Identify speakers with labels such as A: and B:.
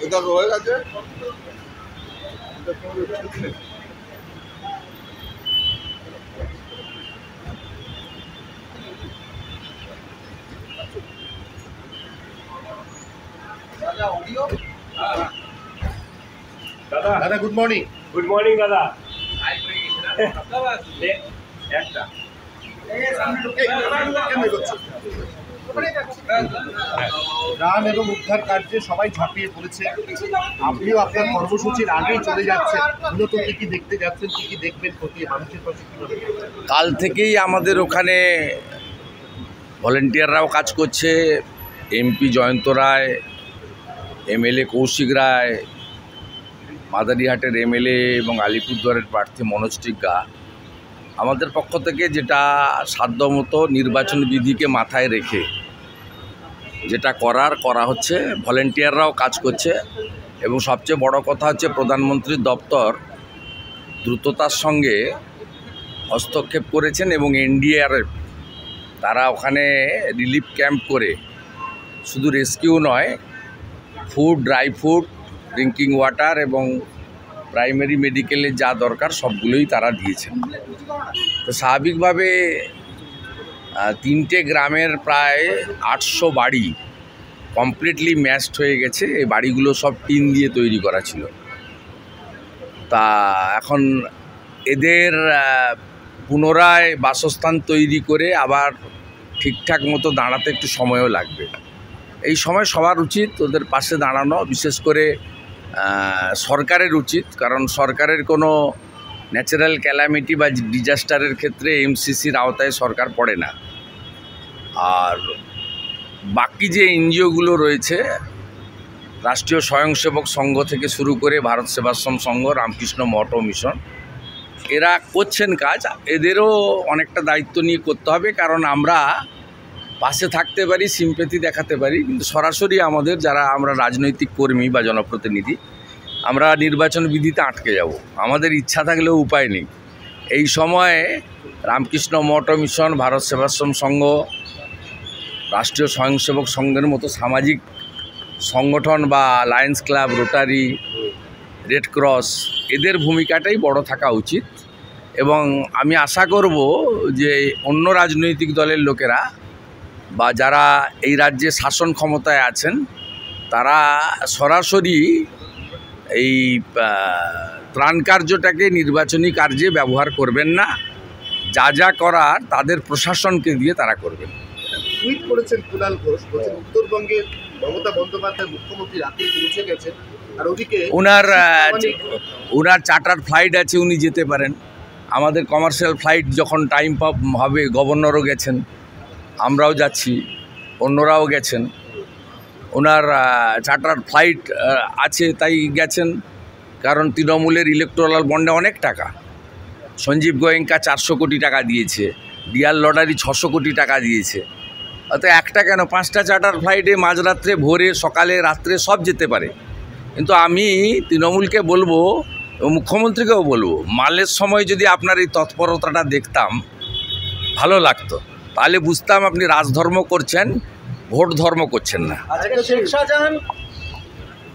A: এটা রয়ে গেছে।
B: দাদা দাদা গুড মর্নিং দাদা। একটা ত্রাণ এবং উদ্ধার কার্যে সবাই ঝাঁপিয়ে পড়েছে। আপনিও আপনার কর্মসূচির আগেই চলে যাচ্ছেন, মূলত কি কি দেখতে যাচ্ছেন, কি কি দেখবেন, প্রতি মানুষের পাশে কিভাবে?
C: কাল থেকেই আমাদের ওখানে ভলেন্টিয়াররাও কাজ করছে। এমপি জয়ন্ত রায়, এমএলএ কৌশিক রায়, মাদারিহাটের এমএলএ এবং আলিপুরদুয়ারের প্রার্থী মনোজ টিগ্গা, আমাদের পক্ষ থেকে যেটা সাধ্যমতো নির্বাচন বিধিকে মাথায় রেখে যেটা করা হচ্ছে, ভলেন্টিয়াররাও কাজ করছে। এবং সবচেয়ে বড় কথা হচ্ছে প্রধানমন্ত্রীর দপ্তর দ্রুততার সঙ্গে হস্তক্ষেপ করেছেন এবং এনডিআরএফ তারা ওখানে রিলিফ ক্যাম্প করে শুধু রেস্কিউ নয়, food, dry food, drinking water এবং প্রাইমারি মেডিকেলের যা দরকার সবগুলোই তারা দিয়েছেন। তো স্বাভাবিকভাবে 3টে গ্রামের প্রায় 800 বাড়ি কমপ্লিটলি ম্যাশড হয়ে গেছে। এই বাড়িগুলো সব টিন দিয়ে তৈরি করা ছিল। তা এখন এদের পুনরায় বাসস্থান তৈরি করে আবার ঠিকঠাক মতো দাঁড়াতে একটু সময়ও লাগবে। এই সময় সবার উচিত ওদের পাশে দাঁড়ানো, বিশেষ করে সরকারের উচিত, কারণ সরকারের কোনো ন্যাচারাল ক্যালামিটি বা ডিজাস্টারের ক্ষেত্রে এমসিসির আওতায় সরকার পড়ে না। আর বাকি যে এনজিওগুলো রয়েছে, রাষ্ট্রীয় স্বয়ংসেবক সংঘ থেকে শুরু করে ভারত সেবাশ্রম সংঘ, রামকৃষ্ণ মঠ ও মিশন, এরা করছেন কাজ। এদেরও অনেকটা দায়িত্ব নিয়ে করতে হবে, কারণ আমরা পাশে থাকতে পারি, সিম্প্যাথি দেখাতে পারি, কিন্তু সরাসরি আমাদের যারা আমরা রাজনৈতিক কর্মী বা জনপ্রতিনিধি, আমরা নির্বাচন বিধিতে আটকে যাব। আমাদের ইচ্ছা থাকলেও উপায় নেই। এই সময়ে রামকৃষ্ণ মঠ ও মিশন, ভারত সেবাশ্রম সংঘ, রাষ্ট্রীয় স্বয়ংসেবক সংঘের মতো সামাজিক সংগঠন বা Lions club, rotary, red cross, এদের ভূমিকাটাই বড় থাকা উচিত। এবং আমি আশা করব যে অন্য রাজনৈতিক দলের লোকেরা বা যারা এই রাজ্যে শাসন ক্ষমতায় আছেন, তারা সরাসরি এই ত্রাণ কার্যটাকে নির্বাচনী কার্যে ব্যবহার করবেন না। যা যা করার তাদের প্রশাসনকে দিয়ে তারা করবেন।
B: টুইট করেছেন কুণাল ঘোষ, বলছেন উত্তরবঙ্গের মমতা বন্দ্যোপাধ্যায় মুখ্যমন্ত্রী রাতে পৌঁছে গেছেন, আর ওদিকে
C: ওনার চার্টার ফ্লাইট আছে, উনি যেতে পারেন। আমাদের কমার্শিয়াল ফ্লাইট যখন টাইম হবে, গভর্নরও গেছেন, আমরাও যাচ্ছি, অন্যরাও গেছেন। ওনার চার্টার ফ্লাইট আছে, তাই গেছেন। কারণ তৃণমূলের ইলেকটোরাল বন্ডে অনেক টাকা, সঞ্জীব গোয়েঙ্কা 400 কোটি টাকা দিয়েছে, ডিআর লটারি 600 কোটি টাকা দিয়েছে। অর্থাৎ একটা কেন, 5টা চার্টার ফ্লাইটে মাঝরাত্রে, ভোরে, সকালে, রাত্রে সব যেতে পারে। কিন্তু আমি তৃণমূলকে বলবো, মুখ্যমন্ত্রীকেও বলবো, মালের সময় যদি আপনার এই তৎপরতাটা দেখতাম, ভালো লাগতো। তাহলে বুঝতাম আপনি রাজধর্ম করছেন, ভোট ধর্ম করছেন না।
D: আজকে শেখ শাহজাহান